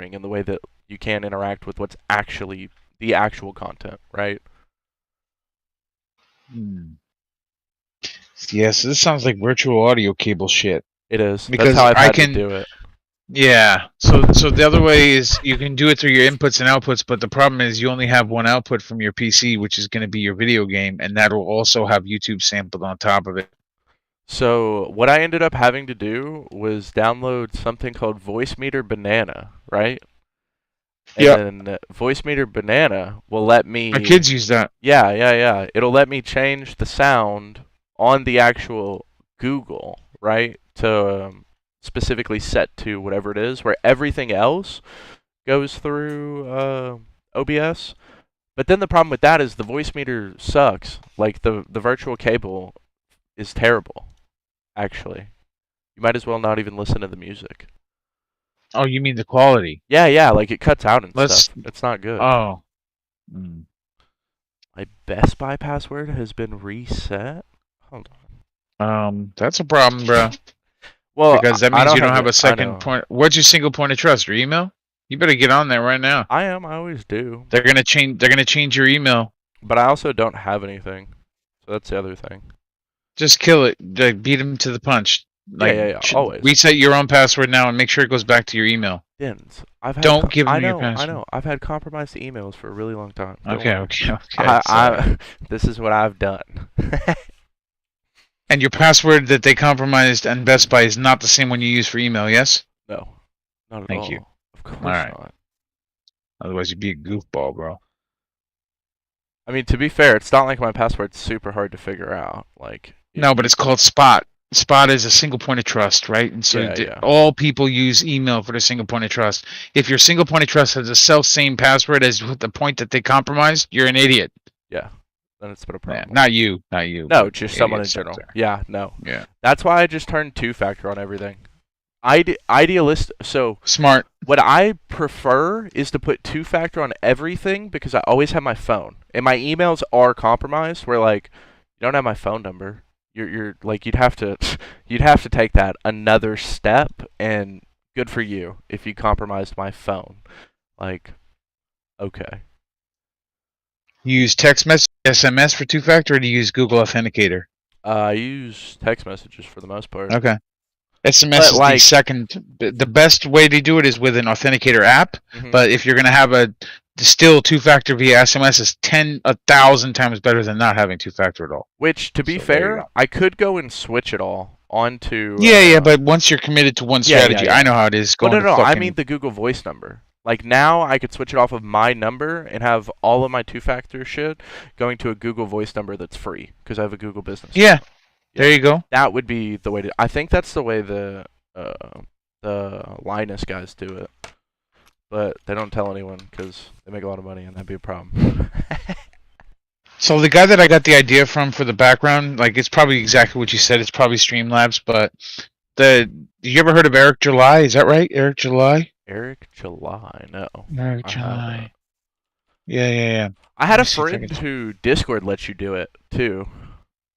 filtering and the way that you can interact with what's actually the actual content, right? Hmm. Yes, this sounds like virtual audio cable shit. It is. That's how Because I've I had to can, do it. yeah. So the other way is you can do it through your inputs and outputs, but the problem is you only have one output from your PC, which is going to be your video game, and that'll also have YouTube sampled on top of it. So what I ended up having to do was download something called Voice Meter Banana, right? And Yeah, then Voice Meter Banana will let my me, kids use that. yeah. It'll let me change the sound on the actual Google, right? To specifically set to whatever it is, where everything else goes through OBS. But then the problem with that is the voice meter sucks. Like the virtual cable is terrible, actually. You might as well not even listen to the music. Oh, you mean the quality? Yeah, like it cuts out and Let's. stuff. It's not good. Oh. Mm. My Best Buy password has been reset. Hold on. That's a problem, bro. Well, Because that I means don't you don't have it. a second point. What's your single point of trust? Your email? You better get on there right now. I am. I always do. They're gonna change. They're gonna change your email. But I also don't have anything. So that's the other thing. Just kill it. Like, beat them to the punch. Like, Yeah. Always. reset your own password now and make sure it goes back to your email. Dins. I've had Don't give them I your know. password. I've had compromised emails for a really long time. Okay. This is what I've done. And your password that they compromised on Best Buy is not the same one you use for email, yes? No, not at Thank all. you. Of course Alright. not. Otherwise, you'd be a goofball, bro. I mean, to be fair, it's not like my password's super hard to figure out. Like, No, but it's called Spot. Spot is a single point of trust, right? And so Yeah. all people use email for their single point of trust. If your single point of trust has the self-same password as the point that they compromised, you're an idiot. Yeah, then it's been a problem. Not you. No, just someone in general. Yeah, no. Yeah. That's why I just turned two-factor on everything. Idealist. So smart. What I prefer is to put two-factor on everything because I always have my phone, and my emails are compromised. Where like you don't have my phone number, you're like you'd have to take that another step, and good for you if you compromised my phone. Like, okay. You use text message, SMS for two-factor, or do you use Google Authenticator? I use text messages for the most part. Okay. SMS is the second. The best way to do it is with an authenticator app. But if you're going to have a still two-factor via SMS, is 1,000 times better than not having two-factor at all. Which, to be fair, I could go and switch it all onto. Yeah, but once you're committed to one strategy, I know how it is. No. I mean the Google Voice number. Like now, I could switch it off of my number and have all of my two-factor shit going to a Google Voice number that's free because I have a Google Business. Yeah. There you go. That would be the way to. I think that's the way the Linus guys do it, but they don't tell anyone because they make a lot of money, and that'd be a problem. So the guy that I got the idea from for the background, like it's probably exactly what you said. It's probably Streamlabs, but you ever heard of Eric July? Is that right, Eric July? Eric July, no. Eric July. Yeah. I had a friend who Discord lets you do it too.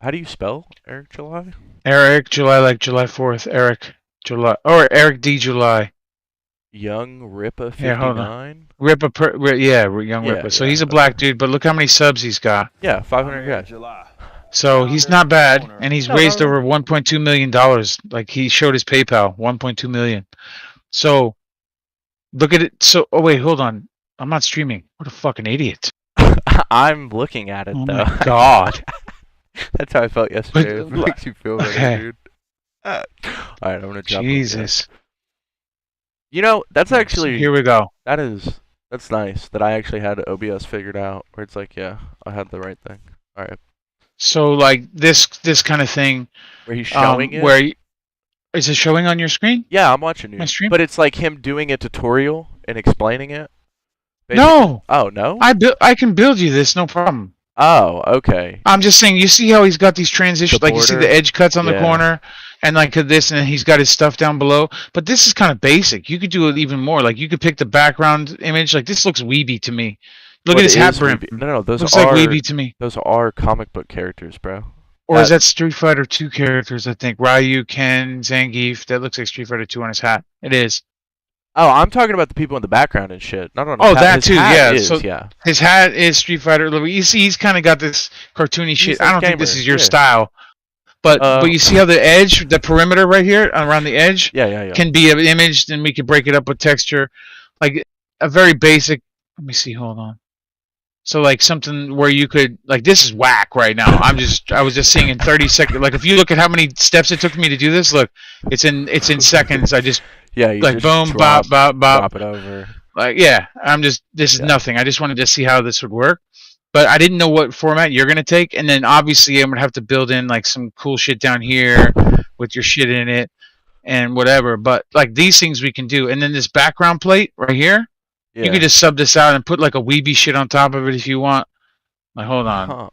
How do you spell Eric July? Eric July, like July 4th. Eric July. Or Eric D. July. Young Rippa 59? Yeah, hold on. Young Rippa. So he's a black dude, but look how many subs he's got. Yeah, 500 guys. So he's not bad, and he's raised over $1.2 million. Like, he showed his PayPal, $1.2 million. So, look at it. So, oh wait, hold on. I'm not streaming. What a fucking idiot. I'm looking at it, though. Oh my god. That's how I felt yesterday. It makes you feel better, dude. Alright, I'm gonna jump. Jesus. You know, that's actually. Here we go. That's nice that I actually had OBS figured out. Where it's like, yeah, I had the right thing. Alright. So, like, this kind of thing. Where he's showing it? Is it showing on your screen? Yeah, I'm watching you. My stream? But it's like him doing a tutorial and explaining it. Basically. No! Oh, no? I can build you this, no problem. Oh, okay. I'm just saying, you see how he's got these transitions, like you see the edge cuts on the corner, and like this, and he's got his stuff down below. But this is kind of basic. You could do it even more. Like you could pick the background image. Like this looks weeby to me. Look at his hat brim. No, those looks like weeby to me. Those are comic book characters, bro. Or is that Street Fighter 2 characters? I think Ryu, Ken, Zangief. That looks like Street Fighter 2 on his hat. It is. Oh, I'm talking about the people in the background and shit. Not on his Oh, hat. that His too. hat Yeah. is, So yeah. his hat is Street Fighter. You see, he's kind of got this cartoony shit. I like don't think gamer. this is your Yeah. style. But you see how the edge, the perimeter right here around the edge, Yeah. can be an image, and we can break it up with texture, like a very basic. Let me see. Hold on. So like something where you could like this is whack right now. I was just seeing in 30 seconds. Like if you look at how many steps it took me to do this, look, it's in seconds. I just yeah, you like just boom, bop, bop, bop. drop it over. Like yeah, this is nothing. I just wanted to see how this would work. But I didn't know what format you're gonna take, and then obviously I'm gonna have to build in like some cool shit down here with your shit in it and whatever. But like these things we can do, and then this background plate right here, you could just sub this out and put like a weeby shit on top of it if you want. Like hold on. Huh.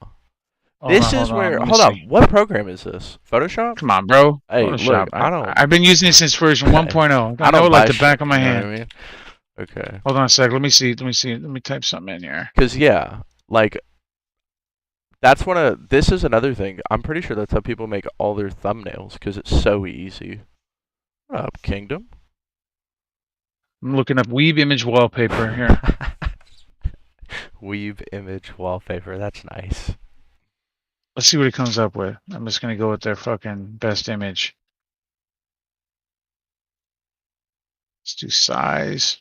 Hold on. What program is this? Photoshop? Come on, bro. Hey, Photoshop. look, I've been using it since version 1.0. I know it like the back of my hand. What I mean? Okay. Hold on a sec. Let me see. Let me type something in here. Because like this is another thing. I'm pretty sure that's how people make all their thumbnails because it's so easy. What up, Kingdom? I'm looking up Weave image wallpaper here. Weave image wallpaper. That's nice. Let's see what it comes up with. I'm just gonna go with their fucking best image. Let's do size.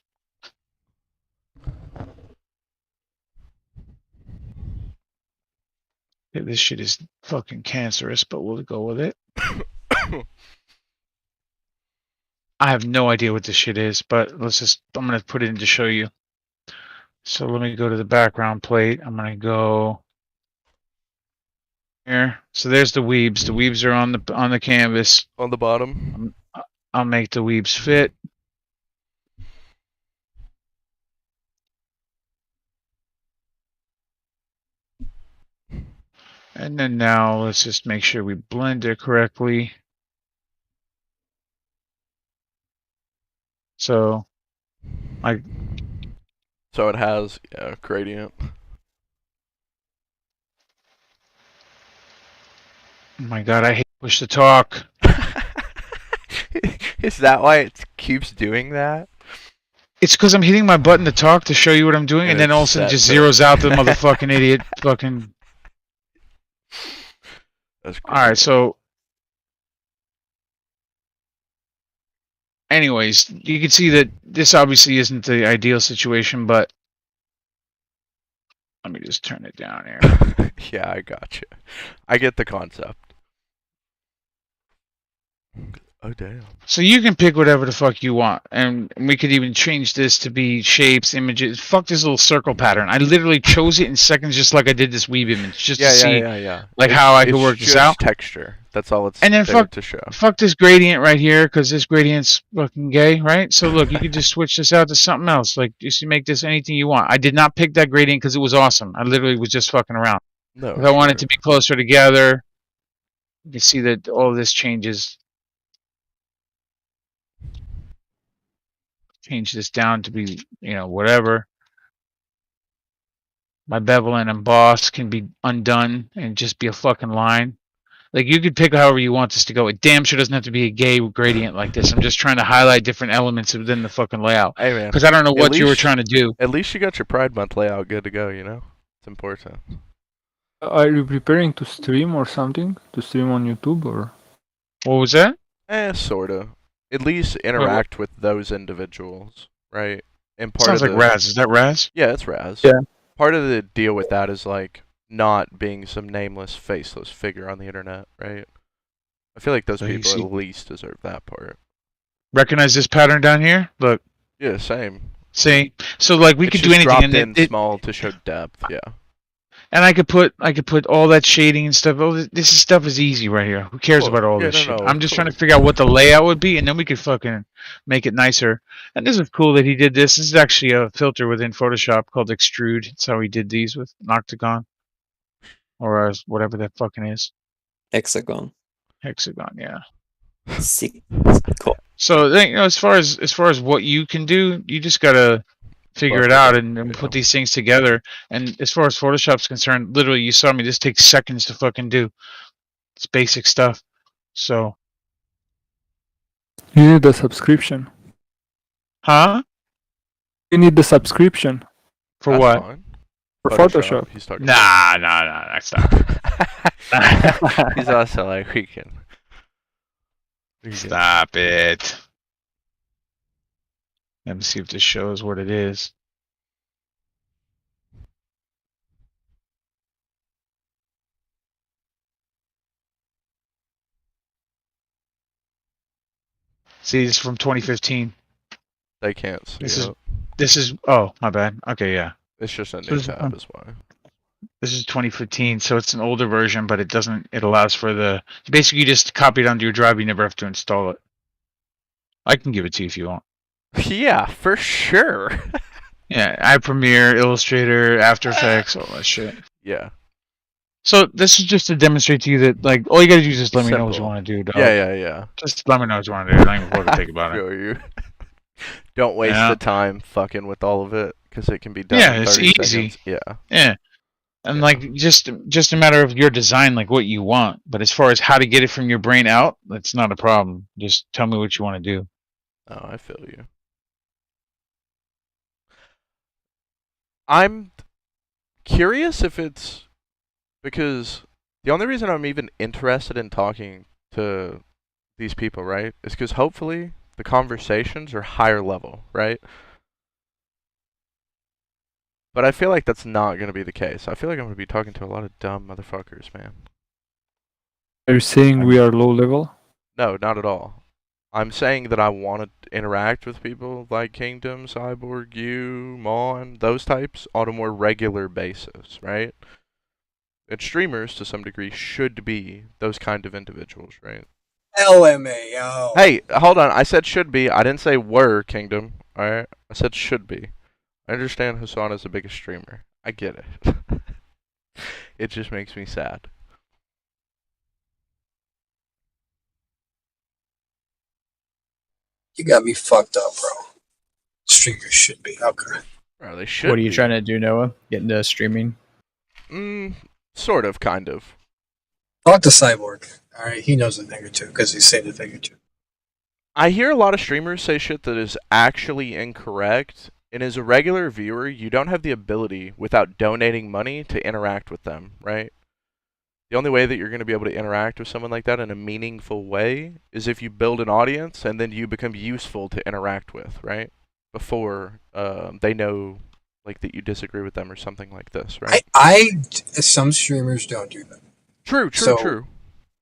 Okay, this shit is fucking cancerous, but we'll go with it. I have no idea what this shit is, but I'm gonna put it in to show you. So let me go to the background plate. I'm gonna go here. So there's the weebs. The weebs are on the canvas. On the bottom. I'll make the weebs fit. And then now let's just make sure we blend it correctly. So it has gradient. Oh my god, I hate push to talk. Is that why it keeps doing that? It's because I'm hitting my button to talk to show you what I'm doing, and then all of a sudden just zeroes out the motherfucking idiot fucking. That's great. All right, so. Anyways, you can see that this obviously isn't the ideal situation, but let me just turn it down here. Yeah, I got you. I get the concept. Oh, damn. So you can pick whatever the fuck you want, and we could even change this to be shapes, images. Fuck this little circle pattern. I literally chose it in seconds, just like I did this weave image, just to see like how I could work this out. Texture. That's all it's and then there to show. Fuck this gradient right here, because this gradient's fucking gay, right? So look, you could just switch this out to something else. Like, just make this anything you want. I did not pick that gradient because it was awesome. I literally was just fucking around. No. If I want it to be closer together, you can see that all this changes. Change this down to be, whatever. My bevel and emboss can be undone and just be a fucking line. Like, you could pick however you want this to go. It damn sure doesn't have to be a gay gradient like this. I'm just trying to highlight different elements within the fucking layout. Hey, man. Because I don't know what you were trying to do. At least you got your Pride Month layout good to go, It's important. Are you preparing to stream or something? To stream on YouTube or? What was that? Sorta. At least interact with those individuals, right? And part Sounds of like Raz. Is that Raz? Yeah, it's Raz. Yeah. Part of the deal with that is like not being some nameless, faceless figure on the internet, right? I feel like those people at least deserve that part. Recognize this pattern down here? Look. Yeah, same. See? So like we could do anything dropped in small to show depth, yeah. And I could put all that shading and stuff. Oh, this stuff is easy right here. Who cares about all this shit? I'm just trying to figure out what the layout would be, and then we could fucking make it nicer. And this is cool that he did this. This is actually a filter within Photoshop called Extrude. That's how he did these with an octagon, or whatever that fucking is. Hexagon. Hexagon, yeah. Cool. So as far as what you can do, you just gotta figure it out and put these things together. And as far as Photoshop's concerned, literally, you saw me. This takes seconds to fucking do. It's basic stuff. So You need a subscription. Huh? You need the subscription For That's what? fine. for Photoshop. He's talking. Nah, that's not. He's also like, we can. Stop it. Let me see if this shows what it is. See, it's from 2015. They can't see This it. This is. Oh, my bad. Okay, yeah. It's just a So new this is- tab, is why. This is 2015, so it's an older version, but it doesn't. It allows for the. Basically, you just copy it onto your drive. You never have to install it. I can give it to you if you want. Yeah, for sure. Yeah, Premiere, Illustrator, After Effects, all that shit. Yeah. So this is just to demonstrate to you that, like, all you gotta do is just let me know what you Simple. want to do, dog. Yeah. Just let me know what you want to do. Don't even fucking think about it. Feel you. Don't waste Yeah. the time fucking with all of it, because it can be done Yeah, in it's 30 easy. seconds. Yeah. Yeah. And Yeah. like just a matter of your design, like what you want. But as far as how to get it from your brain out, that's not a problem. Just tell me what you want to do. Oh, I feel you. I'm curious if it's because the only reason I'm even interested in talking to these people, right, is because hopefully the conversations are higher level, right? But I feel like that's not going to be the case. I feel like I'm going to be talking to a lot of dumb motherfuckers, man. Are you saying we are low level? No, not at all. I'm saying that I want to interact with people like Kingdom, Cyborg, you, Mon, those types on a more regular basis, right? And streamers, to some degree, should be those kind of individuals, right? LMAO. Hey, hold on. I said should be. I didn't say were, Kingdom. Alright? I said should be. I understand Hassan is the biggest streamer. I get it. It just makes me sad. You got me fucked up, bro. Streamers should be. Okay. Bro, they should What are you be. trying to do, Noah? Get into streaming? Sort of, kind of. Talk to Cyborg. Alright, he knows a thing or two because he's saying a thing or two. I hear a lot of streamers say shit that is actually incorrect, and as a regular viewer, you don't have the ability, without donating money, to interact with them, right? The only way that you're going to be able to interact with someone like that in a meaningful way is if you build an audience and then you become useful to interact with, right? Before they know like that you disagree with them or something like this, right? Some streamers don't do that. True.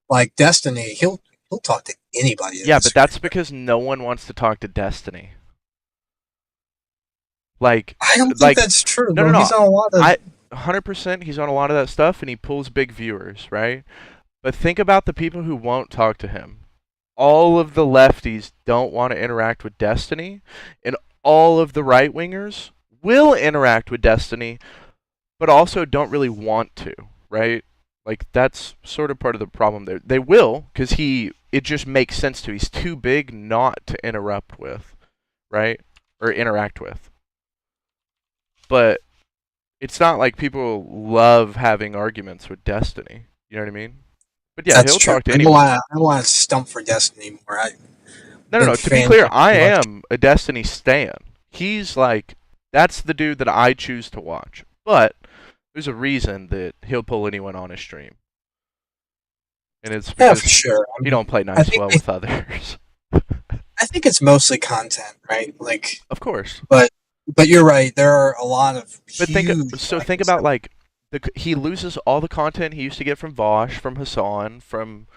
Like Destiny, he'll talk to anybody. Yeah, but that's because no one wants to talk to Destiny. Like, I don't think that's true. No, bro. no. He's on a lot of. 100% he's on a lot of that stuff and he pulls big viewers, right? But think about the people who won't talk to him. All of the lefties don't want to interact with Destiny, and all of the right-wingers will interact with Destiny, but also don't really want to, right? Like, that's sort of part of the problem there. They will, because it just makes sense to. He's too big not to interrupt with, right? Or interact with. But it's not like people love having arguments with Destiny. You know what I mean? But yeah, That's he'll true. talk to anyone. I don't want to stump for Destiny more. No. To be clear, I am a Destiny stan. He's like, that's the dude that I choose to watch. But there's a reason that he'll pull anyone on his stream. And it's because for sure. he don't play nice well with others. I think it's mostly content, right? Like, of course. But you're right. There are a lot of. But think about like he loses all the content he used to get from Vosh, from Hassan, from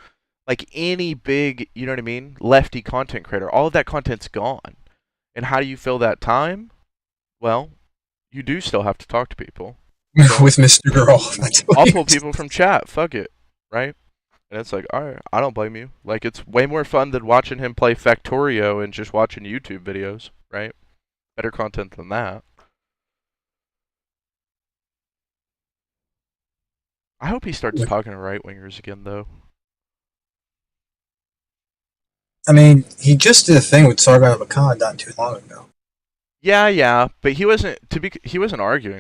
like any big, you know what I mean, lefty content creator. All of that content's gone. And how do you fill that time? Well, you do still have to talk to people. So, with Mr. Girl. I'll pull people from chat. Fuck it, right? And it's like, all right, I don't blame you. Like, it's way more fun than watching him play Factorio and just watching YouTube videos, right? Better content than that. I hope he starts talking to right-wingers again, though. I mean, he just did a thing with Sargon of Akkad not too long ago. Yeah, but he wasn't arguing